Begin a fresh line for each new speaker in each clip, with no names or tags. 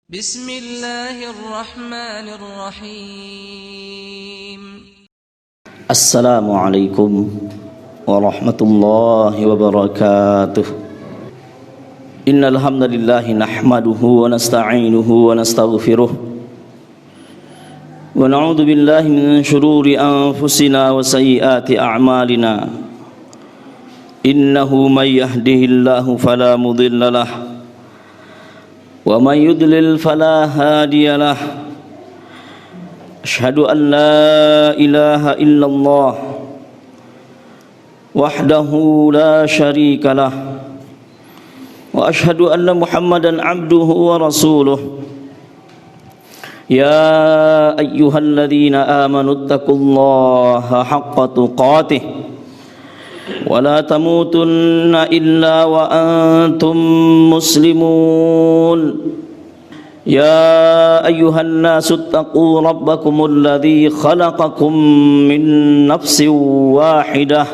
Bismillahirrahmanirrahim.
Assalamualaikum warahmatullahi wabarakatuh. Innal hamdalillahi nahmaduhu wa nasta'inuhu wa nastaghfiruh wa na'udzu billahi min shururi anfusina wa sayyiati a'malina. Innahu may yahdihillahu fala mudilla lahu wa may yudlil fala hadiya lahu. Asyhadu an la ilaha illallah wahdahu la syarika lah wa asyhadu anna Muhammadan abduhu wa rasuluh. Ya ayyuhalladzina amanu taqullaha haqqa tuqatih wa la tamutunna illa wa antum muslimun. Ya ayyuhan nasu taqu rabbakumul ladzi khalaqakum min nafsin wahidah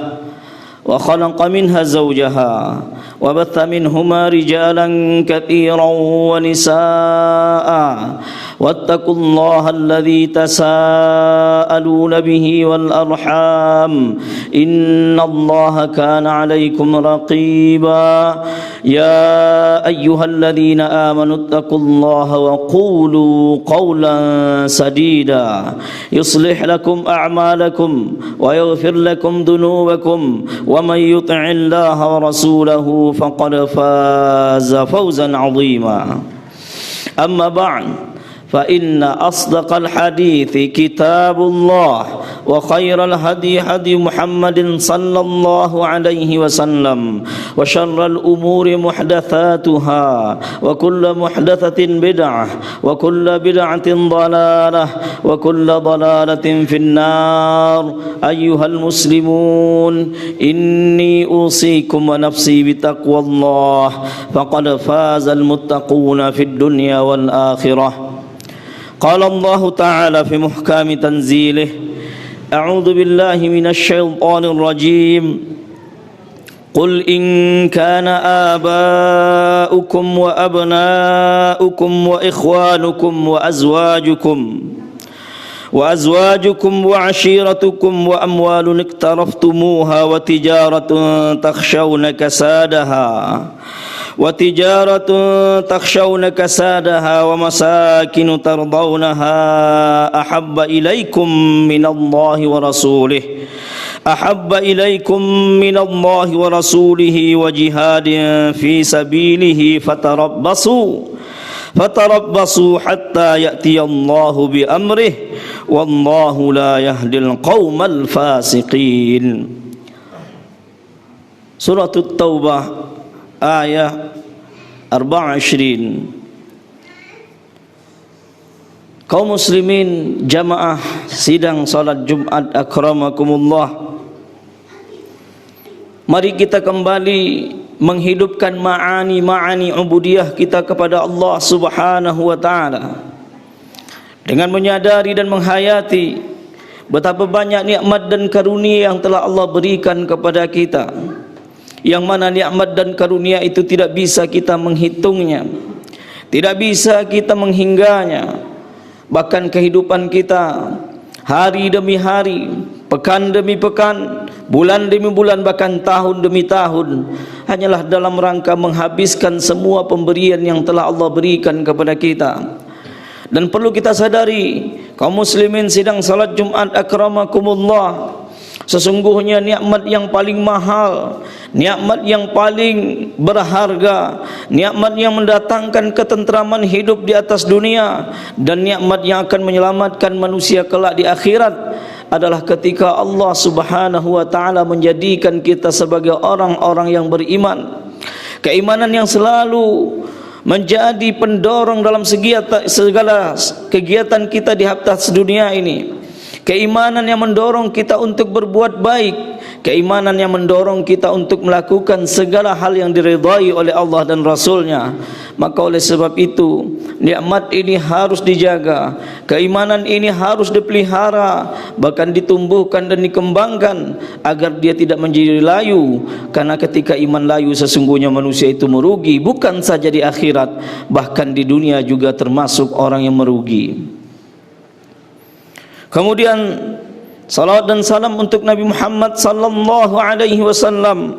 wa khalaqa minha zawjaha wa batha minhuma rijalan katsiran wa nisaa wattaqullaha alladzi tasaaluna bihi wal arham innallaha kana 'alaykum raqiba. Ya ayyuhalladzina amanu taqullaha wa qulu qawlan sadida yuslih lakum a'malakum wa yaghfir lakum dhunubakum wa man yuti'illaha wa rasulahu faqad faza fawzan 'azima. Amma ba'd, fa inna asdaqal hadithi kitabullah wa khairal hadi hadi Muhammadin sallallahu alaihi wasallam wa syarral umuri muhdatsatuha wa kullu muhdatsatin bid'ah wa kullu bid'atin dhalalah wa kullu dhalalatin finnar. Ayyuhal muslimun, inni usikum wa nafsi bitaqwallah faqad fazal muttaquna fid dunya wal akhirah. Qala Allah Ta'ala fi muhkami tanzilih, a'udzu billahi minasy syaithanir rajim. Qul in kana aba'ukum wa abna'ukum wa ikhwanukum wa azwajukum wa ashiratukum wa amwalun iktaraftumuha wa tijaratun takhshawna kasadaha wa masakin tardawnaha ahabba ilaykum minallahi wa rasulihi wa jihadin fi sabilihi fatarabbasu hatta ya'tiyallahu bi amrih wallahu la yahdil qaumal fasiqin. Surah At-Taubah ayat 24. Kaum muslimin jamaah sidang salat Jumat akramakumullah, mari kita kembali menghidupkan ma'ani ubudiyah kita kepada Allah Subhanahu wa taala dengan menyadari dan menghayati betapa banyak nikmat dan karunia yang telah Allah berikan kepada kita, yang mana nikmat dan karunia itu tidak bisa kita menghitungnya, tidak bisa kita menghingganya. Bahkan kehidupan kita hari demi hari, pekan demi pekan, bulan demi bulan, bahkan tahun demi tahun hanyalah dalam rangka menghabiskan semua pemberian yang telah Allah berikan kepada kita. Dan perlu kita sadari, kaum muslimin sidang salat Jumat akramakumullah, sesungguhnya nikmat yang paling mahal, nikmat yang paling berharga, nikmat yang mendatangkan ketentraman hidup di atas dunia, dan nikmat yang akan menyelamatkan manusia kelak di akhirat adalah ketika Allah Subhanahu wa taala menjadikan kita sebagai orang-orang yang beriman. Keimanan yang selalu menjadi pendorong dalam segala kegiatan kita di atas dunia ini. Keimanan yang mendorong kita untuk berbuat baik, keimanan yang mendorong kita untuk melakukan segala hal yang diridhai oleh Allah dan Rasulnya. Maka oleh sebab itu nikmat ini harus dijaga, Keimanan ini harus dipelihara, bahkan ditumbuhkan dan dikembangkan agar dia tidak menjadi layu. Karena ketika iman layu, sesungguhnya manusia itu merugi, bukan saja di akhirat, bahkan di dunia juga termasuk orang yang merugi. Kemudian salawat dan salam untuk Nabi Muhammad sallallahu alaihi wasallam,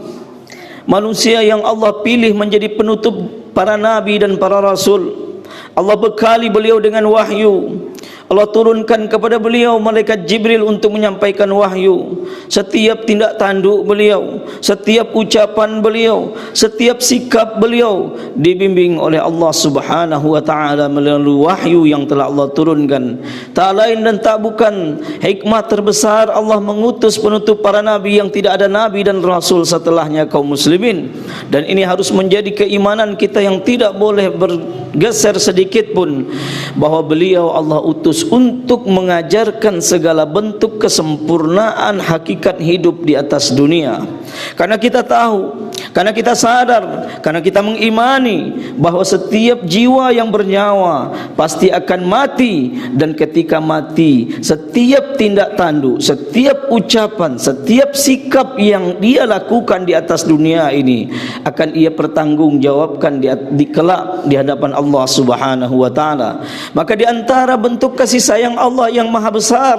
manusia yang Allah pilih menjadi penutup para nabi dan para rasul. Allah bekali beliau dengan wahyu. Allah turunkan kepada beliau malaikat Jibril untuk menyampaikan wahyu. Setiap tindak tanduk beliau, setiap ucapan beliau, setiap sikap beliau dibimbing oleh Allah Subhanahu wa taala melalui wahyu yang telah Allah turunkan. Tak lain dan tak bukan hikmah terbesar Allah mengutus penutup para nabi yang tidak ada nabi dan rasul setelahnya, kaum muslimin. Dan ini harus menjadi keimanan kita yang tidak boleh bergeser sedikit pun, bahwa beliau Allah utus untuk mengajarkan segala bentuk kesempurnaan hakikat hidup di atas dunia. Karena kita tahu, karena kita sadar, karena kita mengimani bahwa setiap jiwa yang bernyawa pasti akan mati, dan ketika mati, setiap tindak tanduk, setiap ucapan, setiap sikap yang dia lakukan di atas dunia ini akan ia pertanggungjawabkan di kelak di hadapan Allah Subhanahu wa taala. Maka di antara bentuk kasih sayang Allah yang maha besar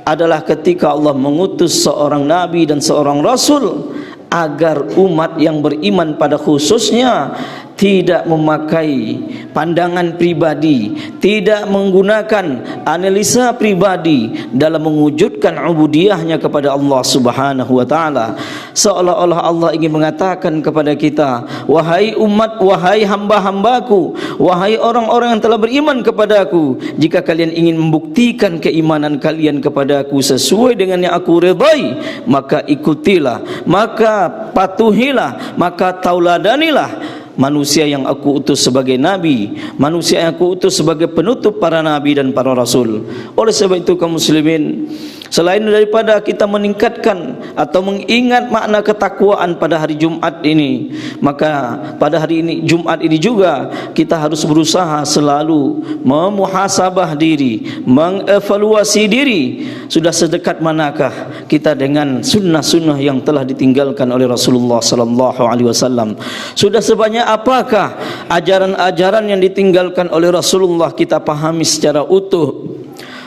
adalah ketika Allah mengutus seorang nabi dan seorang rasul agar umat yang beriman pada khususnya tidak memakai pandangan pribadi, tidak menggunakan analisa pribadi dalam mewujudkan ubudiyahnya kepada Allah Subhanahu wa taala. Seolah-olah Allah ingin mengatakan kepada kita, wahai umat, wahai hamba-hambaku, wahai orang-orang yang telah beriman kepadaku, jika kalian ingin membuktikan keimanan kalian kepadaku sesuai dengan yang aku ridai, maka ikutilah, maka patuhilah, maka tauladanilah manusia yang aku utus sebagai nabi, manusia yang aku utus sebagai penutup para nabi dan para rasul. Oleh sebab itu, kaum muslimin, selain daripada kita meningkatkan atau mengingat makna ketakwaan pada hari Jumat ini, maka pada hari ini, Jumat ini juga, kita harus berusaha selalu memuhasabah diri, mengevaluasi diri. Sudah sedekat manakah kita dengan sunnah-sunnah yang telah ditinggalkan oleh Rasulullah sallallahu alaihi wasallam? Sudah sebanyak apakah ajaran-ajaran yang ditinggalkan oleh Rasulullah kita pahami secara utuh?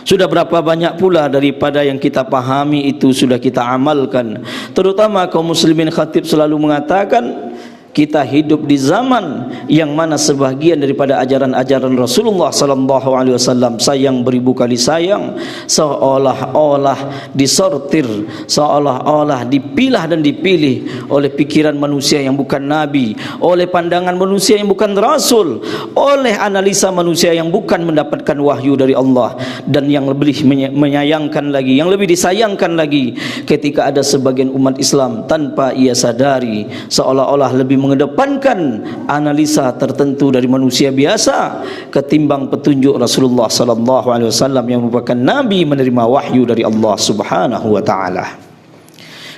Sudah berapa banyak pula daripada yang kita pahami itu sudah kita amalkan? Terutama kaum muslimin, khatib selalu mengatakan, kita hidup di zaman yang mana sebahagian daripada ajaran-ajaran Rasulullah sallallahu alaihi wasallam sayang beribu kali sayang, seolah-olah disortir, seolah-olah dipilah dan dipilih oleh pikiran manusia yang bukan nabi, oleh pandangan manusia yang bukan rasul, oleh analisa manusia yang bukan mendapatkan wahyu dari Allah. Dan yang lebih menyayangkan lagi, yang lebih disayangkan lagi, ketika ada sebagian umat Islam tanpa ia sadari seolah-olah lebih mengedepankan analisa tertentu dari manusia biasa ketimbang petunjuk Rasulullah sallallahu alaihi wasallam yang merupakan nabi menerima wahyu dari Allah Subhanahu wa taala.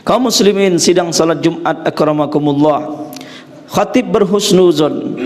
Kaum muslimin, sidang salat Jumat akramakumullah, khatib berhusnuzon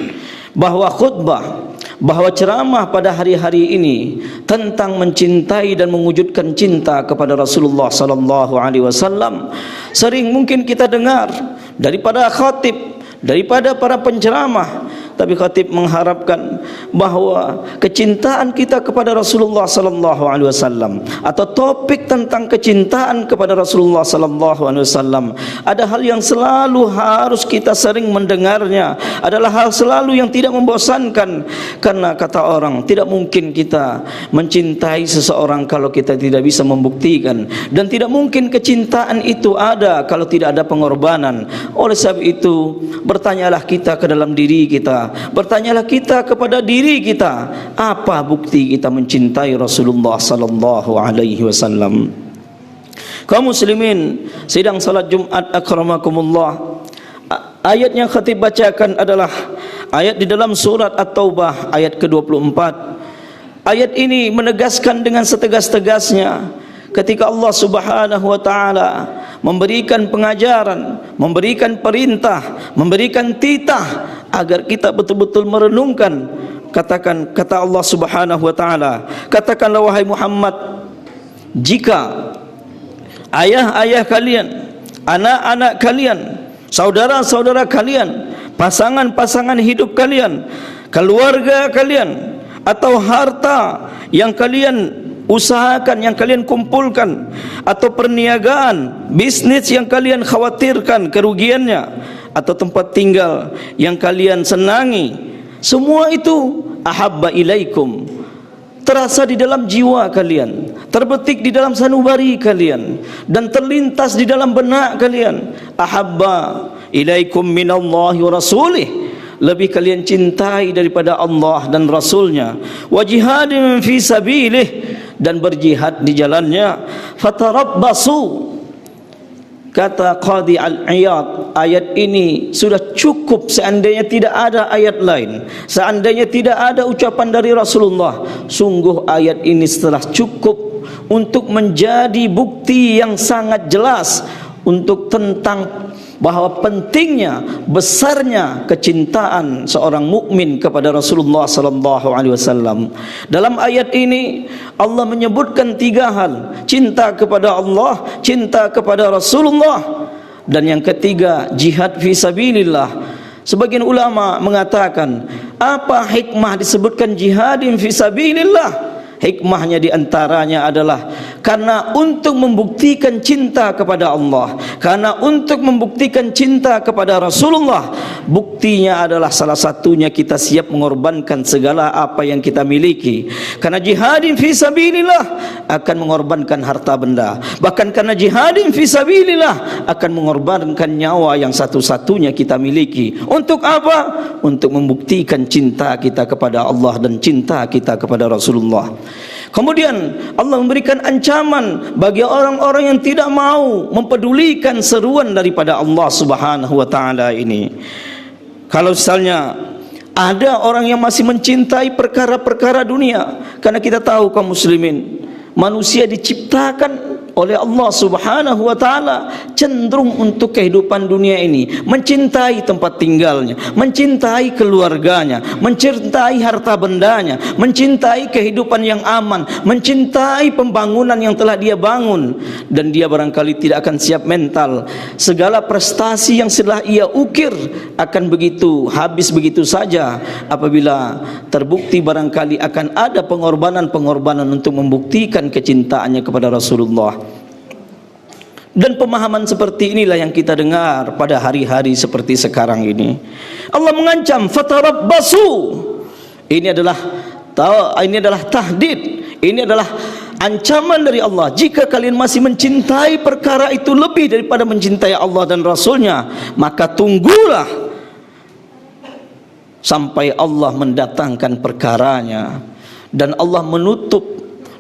bahwa khutbah, bahwa ceramah pada hari-hari ini tentang mencintai dan mewujudkan cinta kepada Rasulullah sallallahu alaihi wasallam sering mungkin kita dengar daripada khatib, daripada para penceramah. Tapi khatib mengharapkan bahwa kecintaan kita kepada Rasulullah sallallahu alaihi wasallam atau topik tentang kecintaan kepada Rasulullah sallallahu alaihi wasallam ada hal yang selalu harus kita sering mendengarnya, adalah hal selalu yang tidak membosankan. Karena kata orang, tidak mungkin kita mencintai seseorang kalau kita tidak bisa membuktikan, dan tidak mungkin kecintaan itu ada kalau tidak ada pengorbanan. Oleh sebab itu, bertanyalah kita ke dalam diri kita, bertanyalah kita kepada diri kita, apa bukti kita mencintai Rasulullah sallallahu alaihi wasallam? Kaum muslimin, sidang salat Jumat akramakumullah, ayat yang khatib bacakan adalah ayat di dalam surat At-Taubah ayat ke-24. Ayat ini menegaskan dengan setegas-tegasnya ketika Allah Subhanahu wa taala memberikan pengajaran, memberikan perintah, memberikan titah agar kita betul-betul merenungkan kata Allah Subhanahu wa taala, katakanlah wahai Muhammad, jika ayah-ayah kalian, anak-anak kalian, saudara-saudara kalian, pasangan-pasangan hidup kalian, keluarga kalian, atau harta yang kalian usahakan, yang kalian kumpulkan, atau perniagaan, bisnis yang kalian khawatirkan kerugiannya, atau tempat tinggal yang kalian senangi, semua itu ahabba ilaikum, terasa di dalam jiwa kalian, terbetik di dalam sanubari kalian, dan terlintas di dalam benak kalian. Ahabba ilaikum minallahi wa rasulih, lebih kalian cintai daripada Allah dan Rasulnya. Wa jihadin fi sabilih, dan berjihad di jalannya. Fatarabbasu, kata Qadhi Al-Iyad, ayat ini sudah cukup seandainya tidak ada ayat lain, seandainya tidak ada ucapan dari Rasulullah. Sungguh ayat ini setelah cukup untuk menjadi bukti yang sangat jelas untuk tentang bahwa pentingnya, besarnya kecintaan seorang mukmin kepada Rasulullah sallallahu alaihi wasallam. Dalam ayat ini Allah menyebutkan 3 hal: cinta kepada Allah, cinta kepada Rasulullah, dan yang ketiga jihad fi sabilillah. Sebagian ulama mengatakan, apa hikmah disebutkan jihadin fi sabilillah? Hikmahnya diantaranya adalah karena untuk membuktikan cinta kepada Allah, karena untuk membuktikan cinta kepada Rasulullah. Buktinya adalah salah satunya kita siap mengorbankan segala apa yang kita miliki. Karena jihadin fi sabilillah akan mengorbankan harta benda, bahkan karena jihadin fi sabilillah akan mengorbankan nyawa yang satu-satunya kita miliki. Untuk apa? Untuk membuktikan cinta kita kepada Allah dan cinta kita kepada Rasulullah. Kemudian Allah memberikan ancaman bagi orang-orang yang tidak mau mempedulikan seruan daripada Allah Subhanahu wa taala ini. Kalau misalnya ada orang yang masih mencintai perkara-perkara dunia, karena kita tahu kaum muslimin, manusia diciptakan oleh Allah Subhanahu wa taala cenderung untuk kehidupan dunia ini, mencintai tempat tinggalnya, mencintai keluarganya, mencintai harta bendanya, mencintai kehidupan yang aman, mencintai pembangunan yang telah dia bangun, dan dia barangkali tidak akan siap mental. Segala prestasi yang setelah ia ukir akan begitu habis begitu saja apabila terbukti barangkali akan ada pengorbanan-pengorbanan untuk membuktikan kecintaannya kepada Rasulullah. Dan pemahaman seperti inilah yang kita dengar pada hari-hari seperti sekarang ini. Allah mengancam, fatarabbasu. Ini adalah tahdid, ini adalah ancaman dari Allah. Jika kalian masih mencintai perkara itu lebih daripada mencintai Allah dan Rasulnya, maka tunggulah sampai Allah mendatangkan perkaranya. Dan Allah menutup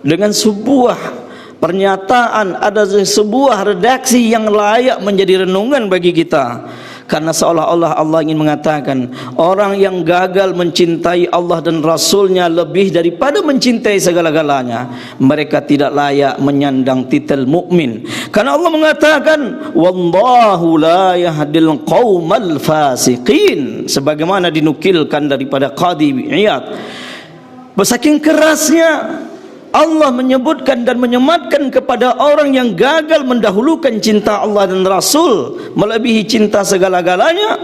dengan sebuah pernyataan, ada sebuah redaksi yang layak menjadi renungan bagi kita. Karena seolah-olah Allah ingin mengatakan, orang yang gagal mencintai Allah dan Rasulnya lebih daripada mencintai segala-galanya, mereka tidak layak menyandang titel mukmin. Karena Allah mengatakan, wallahu la yahdil qaumal fasiqin, sebagaimana dinukilkan daripada Qadhi Iyad. Saking kerasnya Allah menyebutkan dan menyematkan kepada orang yang gagal mendahulukan cinta Allah dan Rasul melebihi cinta segala-galanya.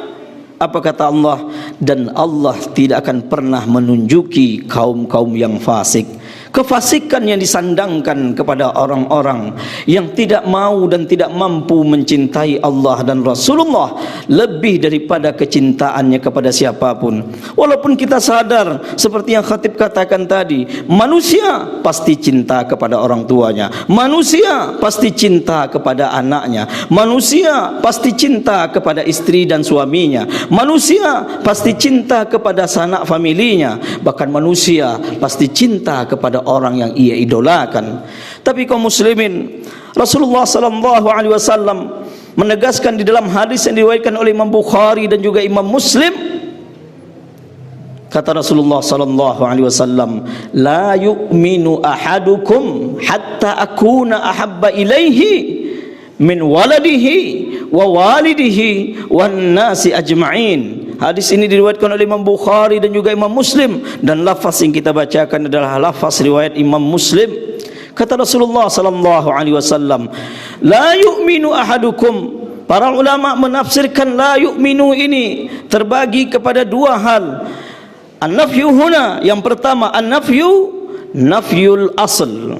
Apa kata Allah? Dan Allah tidak akan pernah menunjuki kaum-kaum yang fasik. Kefasikan yang disandangkan kepada orang-orang yang tidak mau dan tidak mampu mencintai Allah dan Rasulullah lebih daripada kecintaannya kepada siapapun. Walaupun kita sadar seperti yang khatib katakan tadi, manusia pasti cinta kepada orang tuanya, manusia pasti cinta kepada anaknya, manusia pasti cinta kepada istri dan suaminya, manusia pasti cinta kepada sanak familinya, bahkan manusia pasti cinta kepada orang yang ia idolakan. Tapi kaum muslimin, Rasulullah sallallahu alaihi wasallam menegaskan di dalam hadis yang diriwayatkan oleh Imam Bukhari dan juga Imam Muslim, kata Rasulullah sallallahu alaihi wasallam, la yu'minu ahadukum hatta akuna ahabba ilaihi min waladihi wa walidihi wan nasi ajma'in. Hadis ini diriwayatkan oleh Imam Bukhari dan juga Imam Muslim, dan lafaz yang kita bacakan adalah lafaz riwayat Imam Muslim. Kata Rasulullah sallallahu alaihi wasallam, la yu'minu ahadukum. Para ulama menafsirkan la yu'minu ini terbagi kepada dua hal. An-nafyu huna, yang pertama an-nafyu nafyul asl.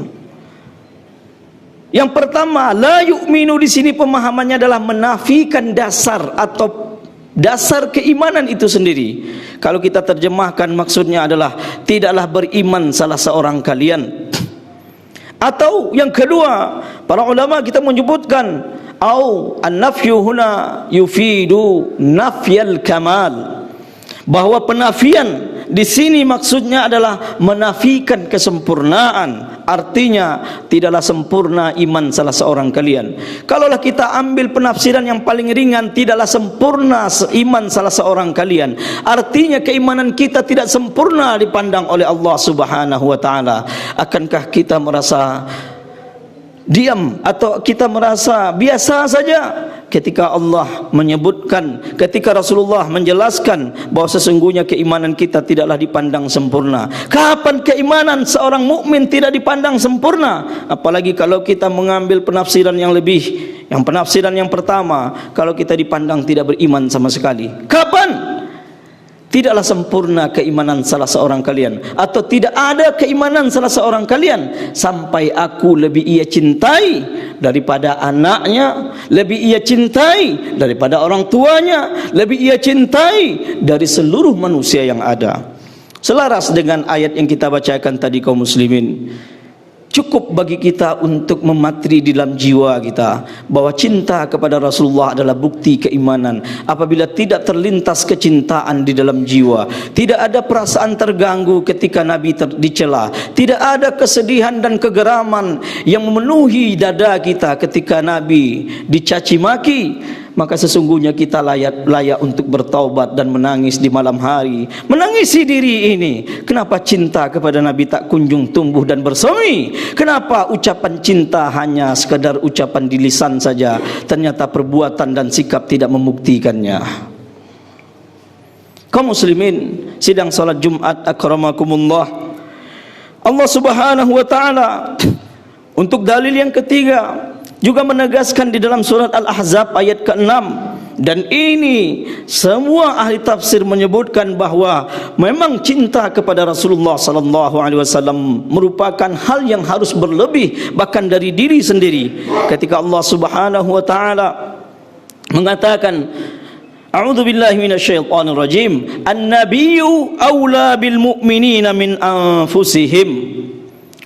Yang pertama, la yu'minu di sini pemahamannya adalah menafikan dasar atau dasar keimanan itu sendiri. Kalau kita terjemahkan maksudnya adalah tidaklah beriman salah seorang kalian. Atau yang kedua, para ulama kita menyebutkan au an-nafyu huna yufidu nafyal kamal, bahwa penafian di sini maksudnya adalah menafikan kesempurnaan. Artinya tidaklah sempurna iman salah seorang kalian. Kalaulah kita ambil penafsiran yang paling ringan, tidaklah sempurna iman salah seorang kalian, artinya keimanan kita tidak sempurna dipandang oleh Allah Subhanahu wa taala. Akankah kita merasa diam atau kita merasa biasa saja ketika Allah menyebutkan, ketika Rasulullah menjelaskan bahwa sesungguhnya keimanan kita tidaklah dipandang sempurna? Kapan keimanan seorang mukmin tidak dipandang sempurna? Apalagi kalau kita mengambil penafsiran yang lebih, yang penafsiran yang pertama, kalau kita dipandang tidak beriman sama sekali. Kapan? Tidaklah sempurna keimanan salah seorang kalian, atau tidak ada keimanan salah seorang kalian sampai aku lebih ia cintai daripada anaknya, lebih ia cintai daripada orang tuanya, lebih ia cintai dari seluruh manusia yang ada. Selaras dengan ayat yang kita bacakan tadi kaum muslimin, cukup bagi kita untuk mematri di dalam jiwa kita bahwa cinta kepada Rasulullah adalah bukti keimanan. Apabila tidak terlintas kecintaan di dalam jiwa, tidak ada perasaan terganggu ketika Nabi dicela, tidak ada kesedihan dan kegeraman yang memenuhi dada kita ketika Nabi dicaci maki, maka sesungguhnya kita layak untuk bertaubat dan menangis di malam hari, menangisi diri ini. Kenapa cinta kepada Nabi tak kunjung tumbuh dan bersemi? Kenapa ucapan cinta hanya sekadar ucapan di lisan saja, ternyata perbuatan dan sikap tidak membuktikannya? Kaum muslimin, sidang salat Jumat akramakumullah, Allah Subhanahu wa taala untuk dalil yang ketiga juga menegaskan di dalam surat Al-Ahzab ayat ke-6, dan ini semua ahli tafsir menyebutkan bahwa memang cinta kepada Rasulullah sallallahu alaihi wasallam merupakan hal yang harus berlebih bahkan dari diri sendiri. Ketika Allah Subhanahu wa taala mengatakan, a'udzu billahi minasyaitonir rajim, an-nabiyyu aula bil mu'minina min anfusihim.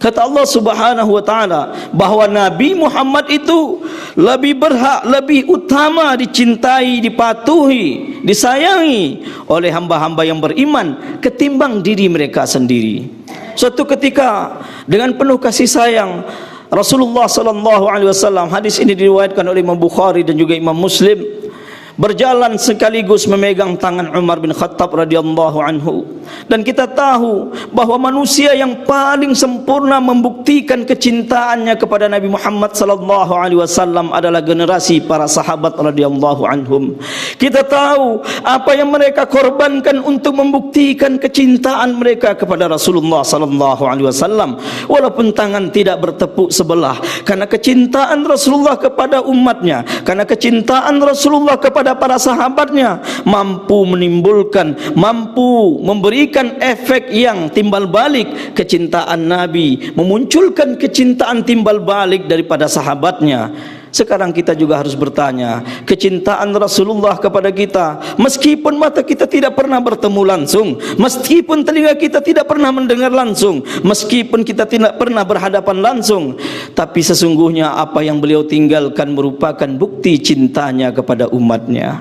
Kata Allah Subhanahu wa taala bahwa Nabi Muhammad itu lebih berhak, lebih utama dicintai, dipatuhi, disayangi oleh hamba-hamba yang beriman ketimbang diri mereka sendiri. Suatu ketika dengan penuh kasih sayang Rasulullah sallallahu alaihi wasallam, hadis ini diriwayatkan oleh Imam Bukhari dan juga Imam Muslim, berjalan sekaligus memegang tangan Umar bin Khattab radhiyallahu anhu. Dan kita tahu bahwa manusia yang paling sempurna membuktikan kecintaannya kepada Nabi Muhammad sallallahu alaihi wasallam adalah generasi para sahabat radhiyallahu anhum. Kita tahu apa yang mereka korbankan untuk membuktikan kecintaan mereka kepada Rasulullah sallallahu alaihi wasallam, walaupun tangan tidak bertepuk sebelah, karena kecintaan Rasulullah kepada umatnya, karena kecintaan Rasulullah kepada para sahabatnya mampu menimbulkan, mampu memberikan efek yang timbal balik. Kecintaan Nabi memunculkan kecintaan timbal balik daripada sahabatnya. Sekarang kita juga harus bertanya, kecintaan Rasulullah kepada kita, meskipun mata kita tidak pernah bertemu langsung, meskipun telinga kita tidak pernah mendengar langsung, meskipun kita tidak pernah berhadapan langsung, tapi sesungguhnya apa yang beliau tinggalkan merupakan bukti cintanya kepada umatnya.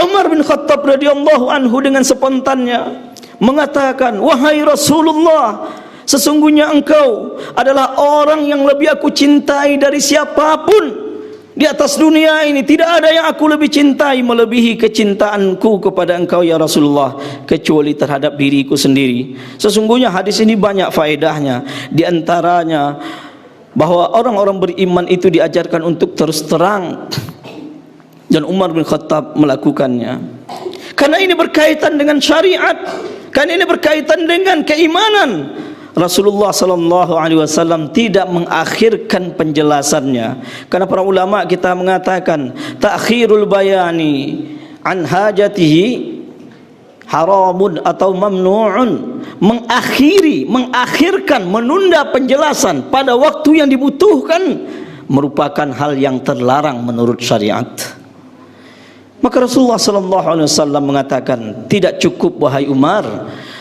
Umar bin Khattab radhiyallahu anhu dengan spontannya mengatakan, wahai Rasulullah, sesungguhnya engkau adalah orang yang lebih aku cintai dari siapapun di atas dunia ini. Tidak ada yang aku lebih cintai melebihi kecintaanku kepada engkau ya Rasulullah, kecuali terhadap diriku sendiri. Sesungguhnya hadis ini banyak faedahnya. Di antaranya bahwa orang-orang beriman itu diajarkan untuk terus terang dan Umar bin Khattab melakukannya. Karena ini berkaitan dengan syariat, karena ini berkaitan dengan keimanan. Rasulullah sallallahu alaihi wasallam tidak mengakhirkan penjelasannya. Karena para ulama kita mengatakan ta'khirul bayani an hajatihi haramun atau mamnu'un. Mengakhirkan, menunda penjelasan pada waktu yang dibutuhkan merupakan hal yang terlarang menurut syariat. Maka Rasulullah sallallahu alaihi wasallam mengatakan, tidak cukup wahai Umar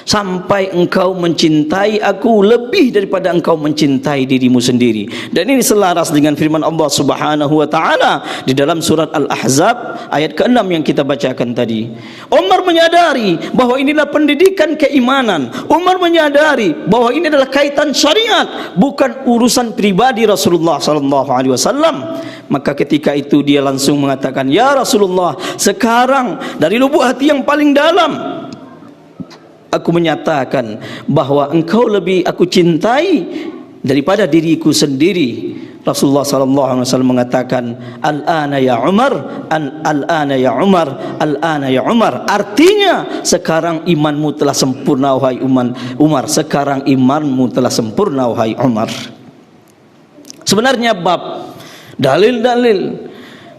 sampai engkau mencintai aku lebih daripada engkau mencintai dirimu sendiri. Dan ini selaras dengan firman Allah Subhanahu wa taala di dalam surat Al-Ahzab ayat ke-6 yang kita bacakan tadi. Umar menyadari bahwa inilah pendidikan keimanan. Umar menyadari bahwa ini adalah kaitan syariat, bukan urusan pribadi Rasulullah sallallahu alaihi wasallam. Maka ketika itu dia langsung mengatakan, "Ya Rasulullah, sekarang dari lubuk hati yang paling dalam aku menyatakan bahwa engkau lebih aku cintai daripada diriku sendiri." Rasulullah sallallahu alaihi wasallam mengatakan, "Al-ana ya Umar, al-ana ya Umar, al-ana ya Umar." Artinya, sekarang imanmu telah sempurna wahai Umar. Sekarang imanmu telah sempurna wahai Umar. Sebenarnya bab dalil-dalil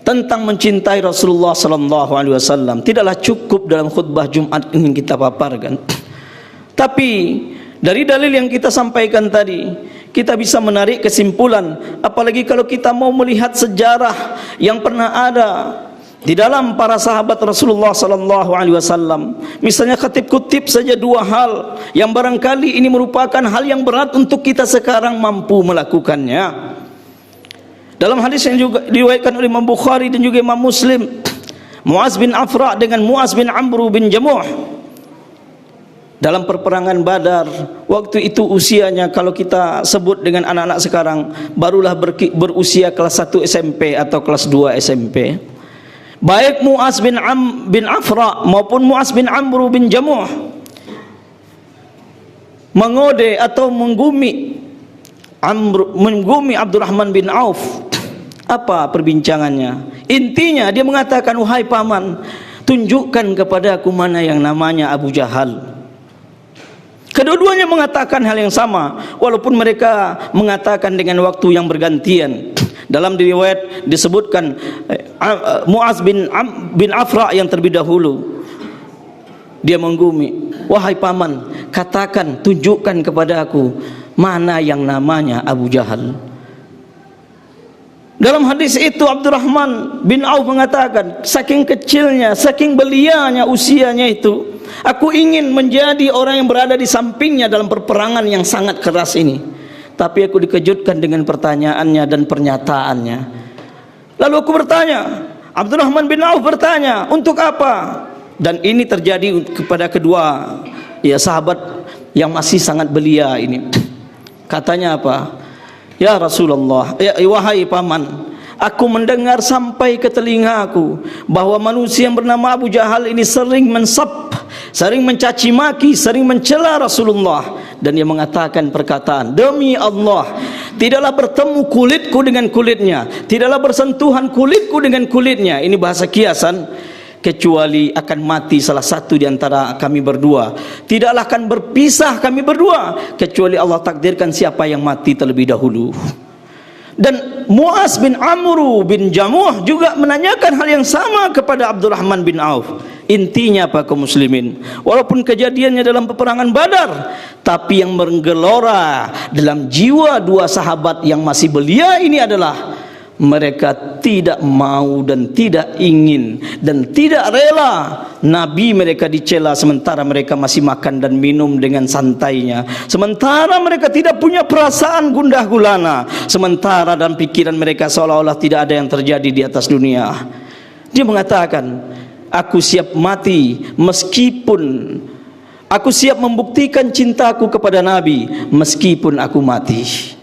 tentang mencintai Rasulullah sallallahu alaihi wasallam tidaklah cukup dalam khutbah Jumat ini kita paparkan. Tapi dari dalil yang kita sampaikan tadi, kita bisa menarik kesimpulan, apalagi kalau kita mau melihat sejarah yang pernah ada di dalam para sahabat Rasulullah sallallahu alaihi wasallam. Misalnya kutip saja dua hal yang barangkali ini merupakan hal yang berat untuk kita sekarang mampu melakukannya. Dalam hadis yang juga diriwayatkan oleh Imam Bukhari dan juga Imam Muslim, Muaz bin Afra dengan Muaz bin Amr bin Jamuh dalam perperangan Badar, waktu itu usianya kalau kita sebut dengan anak-anak sekarang barulah berusia kelas 1 SMP atau kelas 2 SMP. Baik Muaz bin Afra maupun Muaz bin Amr bin Jamuh mengode atau menggumi Abdurrahman bin Auf. Apa perbincangannya? Intinya dia mengatakan, "Wahai paman, tunjukkan kepada aku mana yang namanya Abu Jahal." Kedua-duanya mengatakan hal yang sama, walaupun mereka mengatakan dengan waktu yang bergantian. Dalam riwayat disebutkan Muaz bin Afra yang terlebih dahulu. Dia menggumi, "Wahai paman, katakan, tunjukkan kepada aku mana yang namanya Abu Jahal." Dalam hadis itu Abdurrahman bin Auf mengatakan, saking kecilnya, saking belianya usianya itu, aku ingin menjadi orang yang berada di sampingnya dalam perperangan yang sangat keras ini. Tapi aku dikejutkan dengan pertanyaannya dan pernyataannya. Lalu aku bertanya, Abdurrahman bin Auf bertanya, "Untuk apa?" Dan ini terjadi kepada kedua sahabat yang masih sangat belia ini. Katanya apa? "Ya Rasulullah, wahai paman, aku mendengar sampai ke telingaku bahwa manusia yang bernama Abu Jahal ini sering sering mencaci maki, sering mencela Rasulullah." Dan dia mengatakan perkataan, "Demi Allah, tidaklah bertemu kulitku dengan kulitnya, tidaklah bersentuhan kulitku dengan kulitnya." Ini bahasa kiasan. "Kecuali akan mati salah satu di antara kami berdua. Tidaklah akan berpisah kami berdua kecuali Allah takdirkan siapa yang mati terlebih dahulu." Dan Muaz bin Amr bin Jamuh juga menanyakan hal yang sama kepada Abdurrahman bin Auf. Intinya apa kaum muslimin? Walaupun kejadiannya dalam peperangan Badar, tapi yang menggelora dalam jiwa dua sahabat yang masih belia ini adalah mereka tidak mau dan tidak ingin dan tidak rela Nabi mereka dicela sementara mereka masih makan dan minum dengan santainya, sementara mereka tidak punya perasaan gundah gulana, sementara dalam pikiran mereka seolah-olah tidak ada yang terjadi di atas dunia. Dia mengatakan, "Aku siap mati meskipun aku siap membuktikan cintaku kepada Nabi meskipun aku mati."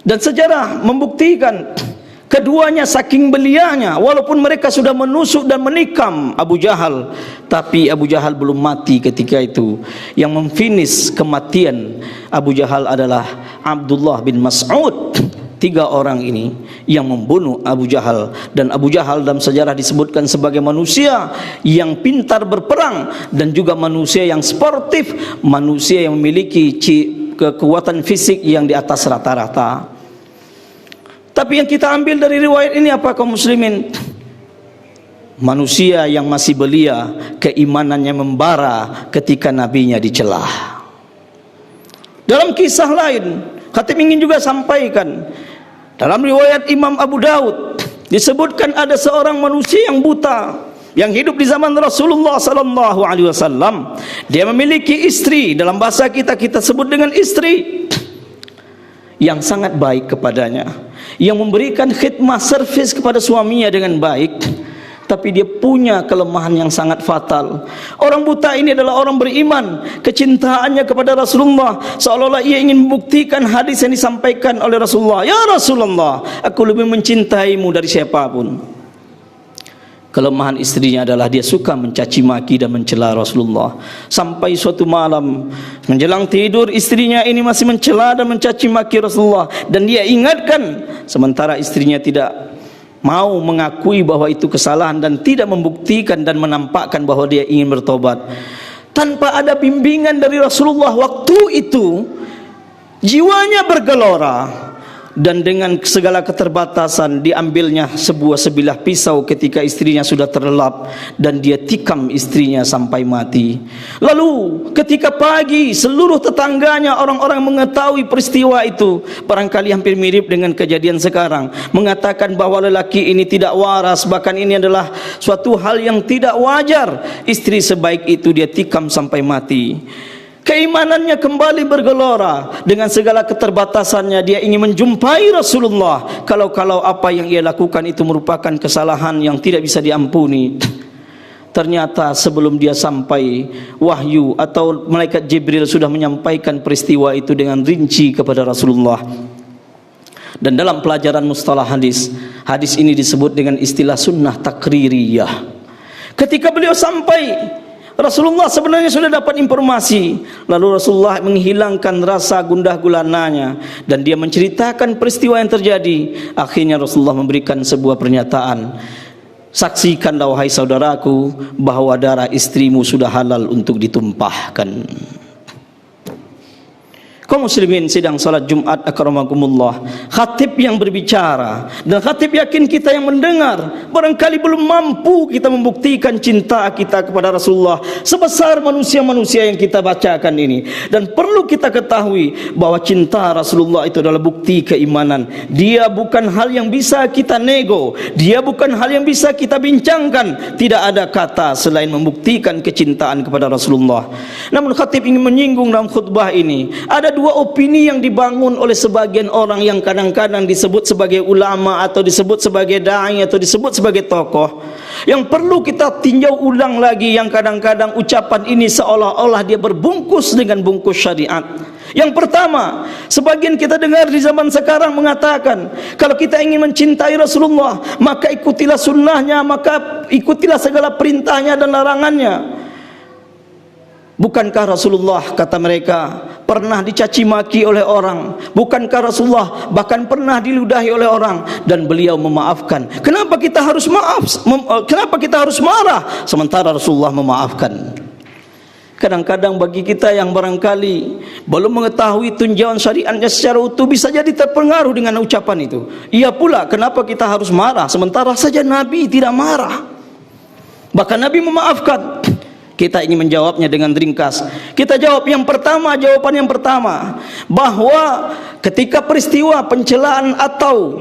Dan sejarah membuktikan keduanya saking belianya, walaupun mereka sudah menusuk dan menikam Abu Jahal, tapi Abu Jahal belum mati ketika itu. Yang memfinish kematian Abu Jahal adalah Abdullah bin Mas'ud tiga orang ini yang membunuh Abu Jahal. Dan Abu Jahal dalam sejarah disebutkan sebagai manusia yang pintar berperang dan juga manusia yang sportif, manusia yang memiliki kekuatan fisik yang di atas rata-rata. Tapi yang kita ambil dari riwayat ini apa, kaum muslimin? Manusia yang masih belia, keimanannya membara ketika nabinya dicelah. Dalam kisah lain, khatib ingin juga sampaikan, dalam riwayat Imam Abu Daud disebutkan ada seorang manusia yang buta yang hidup di zaman Rasulullah sallallahu alaihi wasallam. Dia memiliki istri, dalam bahasa kita sebut dengan istri, yang sangat baik kepadanya, yang memberikan khidmah servis kepada suaminya dengan baik. Tapi dia punya kelemahan yang sangat fatal. Orang buta ini adalah orang beriman. Kecintaannya kepada Rasulullah seolah-olah ia ingin membuktikan hadis yang disampaikan oleh Rasulullah. Ya Rasulullah, aku lebih mencintaimu dari siapapun. Kelemahan istrinya adalah dia suka mencaci maki dan mencela Rasulullah. Sampai suatu malam menjelang tidur, istrinya ini masih mencela dan mencaci maki Rasulullah. Dan dia ingatkan, sementara istrinya tidak mau mengakui bahwa itu kesalahan dan tidak membuktikan dan menampakkan bahwa dia ingin bertobat. Tanpa ada bimbingan dari Rasulullah waktu itu, jiwanya bergelora, dan dengan segala keterbatasan diambilnya sebuah sebilah pisau ketika istrinya sudah terlelap, dan dia tikam istrinya sampai mati. Lalu ketika pagi, seluruh tetangganya, orang-orang mengetahui peristiwa itu, barangkali hampir mirip dengan kejadian sekarang, mengatakan bahwa lelaki ini tidak waras, bahkan ini adalah suatu hal yang tidak wajar. Istri sebaik itu dia tikam sampai mati. Keimanannya kembali bergelora. Dengan segala keterbatasannya dia ingin menjumpai Rasulullah. Kalau apa yang ia lakukan itu merupakan kesalahan yang tidak bisa diampuni. Ternyata sebelum dia sampai, wahyu atau malaikat Jibril sudah menyampaikan peristiwa itu dengan rinci kepada Rasulullah. Dan dalam pelajaran mustalah hadis, hadis ini disebut dengan istilah sunnah takririyah. Ketika beliau sampai, Rasulullah sebenarnya sudah dapat informasi. Lalu Rasulullah menghilangkan rasa gundah gulananya dan dia menceritakan peristiwa yang terjadi. Akhirnya Rasulullah memberikan sebuah pernyataan, saksikanlah wahai saudaraku bahwa darah istrimu sudah halal untuk ditumpahkan. Kaum muslimin sidang salat Jumat akramakumullah, khatib yang berbicara dan khatib yakin kita yang mendengar barangkali belum mampu kita membuktikan cinta kita kepada Rasulullah sebesar manusia-manusia yang kita bacakan ini. Dan perlu kita ketahui bahwa cinta Rasulullah itu adalah bukti keimanan. Dia bukan hal yang bisa kita nego, dia bukan hal yang bisa kita bincangkan. Tidak ada kata selain membuktikan kecintaan kepada Rasulullah. Namun khatib ingin menyinggung dalam khutbah ini, ada dua opini yang dibangun oleh sebagian orang yang kadang-kadang disebut sebagai ulama atau disebut sebagai dai atau disebut sebagai tokoh, yang perlu kita tinjau ulang lagi. Yang kadang-kadang ucapan ini seolah-olah dia berbungkus dengan bungkus syariat. Yang pertama, sebagian kita dengar di zaman sekarang mengatakan, kalau kita ingin mencintai Rasulullah, maka ikutilah sunnahnya, maka ikutilah segala perintahnya dan larangannya. Bukankah Rasulullah, kata mereka, pernah dicaci maki oleh orang? Bukankah Rasulullah bahkan pernah diludahi oleh orang dan beliau memaafkan? Kenapa kita harus maaf? Kenapa kita harus marah sementara Rasulullah memaafkan? Kadang-kadang bagi kita yang barangkali belum mengetahui tinjauan syariatnya secara utuh, bisa jadi terpengaruh dengan ucapan itu. Iya pula, kenapa kita harus marah sementara saja Nabi tidak marah, bahkan Nabi memaafkan? Kita ingin menjawabnya dengan ringkas. Kita jawab jawaban yang pertama, bahwa ketika peristiwa pencelaan atau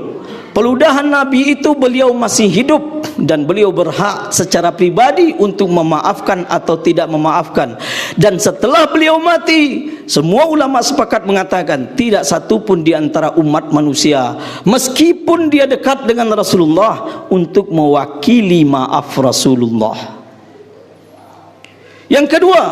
peludahan Nabi itu, beliau masih hidup dan beliau berhak secara pribadi untuk memaafkan atau tidak memaafkan. Dan setelah beliau mati, semua ulama sepakat mengatakan tidak satu pun di antara umat manusia, meskipun dia dekat dengan Rasulullah, untuk mewakili maaf Rasulullah. Yang kedua,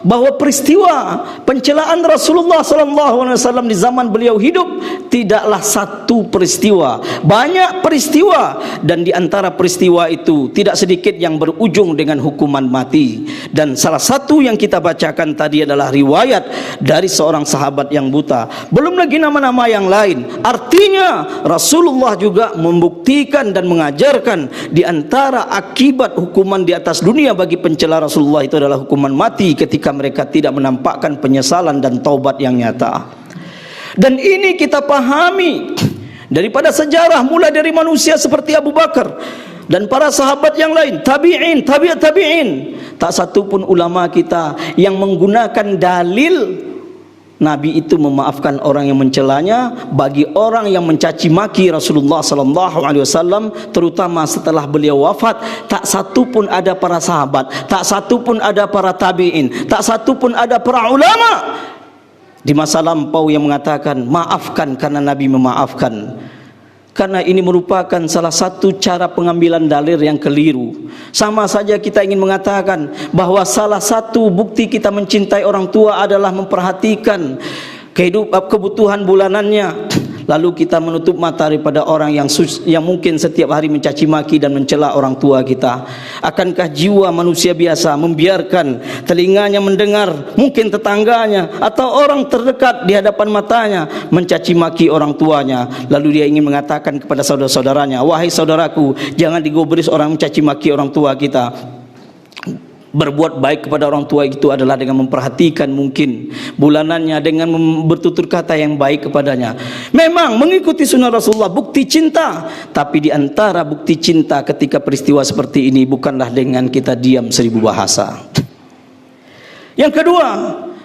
bahwa peristiwa pencelaan Rasulullah SAW di zaman beliau hidup tidaklah satu peristiwa, banyak peristiwa, dan di antara peristiwa itu tidak sedikit yang berujung dengan hukuman mati. Dan salah satu yang kita bacakan tadi adalah riwayat dari seorang sahabat yang buta, belum lagi nama-nama yang lain. Artinya Rasulullah juga membuktikan dan mengajarkan di antara akibat hukuman di atas dunia bagi pencela Rasulullah itu adalah hukuman mati ketika mereka tidak menampakkan penyesalan dan taubat yang nyata. Dan ini kita pahami daripada sejarah, mulai dari manusia seperti Abu Bakar dan para sahabat yang lain, tabi'in, tabi'at tabi'in, tak satu pun ulama kita yang menggunakan dalil Nabi itu memaafkan orang yang mencelanya. Bagi orang yang mencaci maki Rasulullah SAW, terutama setelah beliau wafat, tak satu pun ada para sahabat, tak satu pun ada para tabi'in, tak satu pun ada para ulama di masa lampau yang mengatakan maafkan karena Nabi memaafkan. Karena ini merupakan salah satu cara pengambilan dalil yang keliru. Sama saja kita ingin mengatakan bahwa salah satu bukti kita mencintai orang tua adalah memperhatikan kebutuhan bulanannya, lalu kita menutup mata daripada orang yang mungkin setiap hari mencaci maki dan mencela orang tua kita. Akankah jiwa manusia biasa membiarkan telinganya mendengar mungkin tetangganya atau orang terdekat di hadapan matanya mencaci maki orang tuanya, lalu dia ingin mengatakan kepada saudara-saudaranya, wahai saudaraku, jangan digubris orang mencaci maki orang tua kita. Berbuat baik kepada orang tua itu adalah dengan memperhatikan mungkin bulanannya, dengan bertutur kata yang baik kepadanya. Memang mengikuti sunnah Rasulullah bukti cinta, tapi di antara bukti cinta ketika peristiwa seperti ini bukanlah dengan kita diam seribu bahasa. Yang kedua,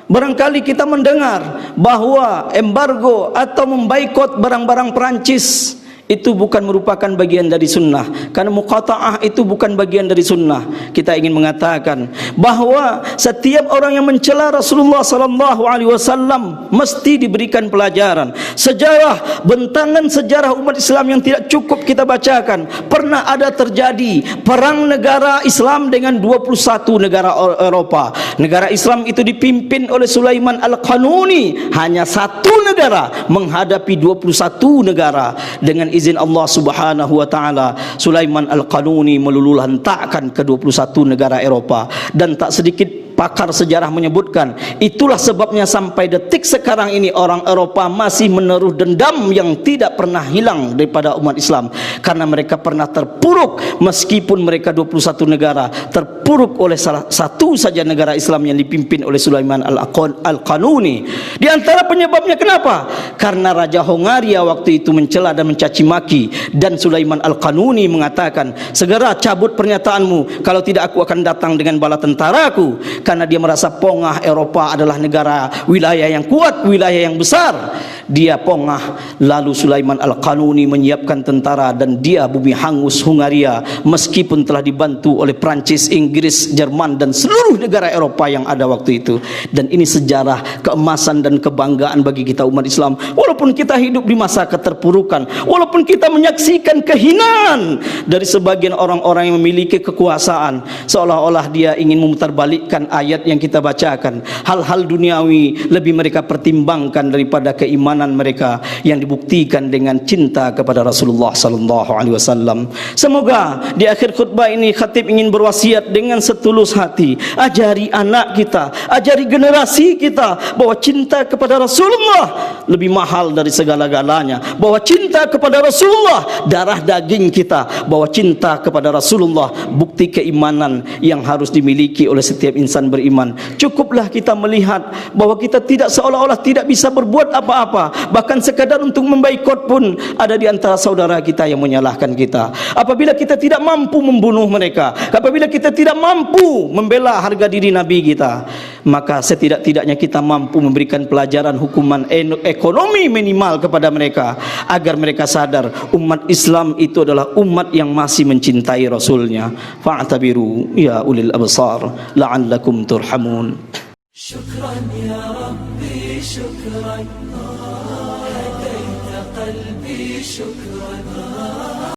barangkali kita mendengar bahwa embargo atau membaikot barang-barang Perancis itu bukan merupakan bagian dari sunnah, karena muqata'ah itu bukan bagian dari sunnah. Kita ingin mengatakan bahwa setiap orang yang mencela Rasulullah SAW mesti diberikan pelajaran. Sejarah, bentangan sejarah umat Islam yang tidak cukup kita bacakan. Pernah ada terjadi perang negara Islam dengan 21 negara Eropa. Negara Islam itu dipimpin oleh Sulaiman Al-Qanuni. Hanya satu negara menghadapi 21 negara. Dengan izin Allah Subhanahu wa taala, Sulaiman Al-Qanuni meluluhlantakkan ke 21 negara Eropa. Dan tak sedikit pakar sejarah menyebutkan itulah sebabnya sampai detik sekarang ini orang Eropa masih menaruh dendam yang tidak pernah hilang daripada umat Islam, karena mereka pernah terpuruk. Meskipun mereka 21 negara terpuruk oleh salah satu saja negara Islam yang dipimpin oleh Sulaiman Al-Qanuni. Di antara penyebabnya kenapa? Karena Raja Hongaria waktu itu mencela dan mencaci maki, dan Sulaiman Al-Qanuni mengatakan, segera cabut pernyataanmu, kalau tidak aku akan datang dengan bala tentaraku. Karena dia merasa pongah Eropa adalah negara wilayah yang kuat, wilayah yang besar. Dia pongah. Lalu Sulaiman Al-Qanuni menyiapkan tentara dan dia bumi hangus Hungaria, meskipun telah dibantu oleh Prancis, Inggris, Jerman dan seluruh negara Eropa yang ada waktu itu. Dan ini sejarah keemasan dan kebanggaan bagi kita umat Islam. Walaupun kita hidup di masa keterpurukan, walaupun kita menyaksikan kehinaan dari sebagian orang-orang yang memiliki kekuasaan, seolah-olah dia ingin memutarbalikkan ayat yang kita bacakan. Hal-hal duniawi lebih mereka pertimbangkan daripada keimanan mereka yang dibuktikan dengan cinta kepada Rasulullah sallallahu alaihi wasallam. Semoga di akhir khutbah ini khatib ingin berwasiat dengan setulus hati, ajari anak kita, ajari generasi kita bahwa cinta kepada Rasulullah lebih mahal dari segala-galanya, bahwa cinta kepada Rasulullah darah daging kita, bahwa cinta kepada Rasulullah bukti keimanan yang harus dimiliki oleh setiap insan beriman. Cukuplah kita melihat bahwa kita tidak seolah-olah tidak bisa berbuat apa-apa, bahkan sekadar untuk membaikot pun ada di antara saudara kita yang menyalahkan kita. Apabila kita tidak mampu membunuh mereka, apabila kita tidak mampu membela harga diri Nabi kita, maka setidak-tidaknya kita mampu memberikan pelajaran hukuman ekonomi minimal kepada mereka, agar mereka sadar umat Islam itu adalah umat yang masih mencintai Rasulnya. Fa'tabiru ya ulil absar la'allakum turhamun. Syukran ya Rabbi, syukran, hadaita qalbi, syukran.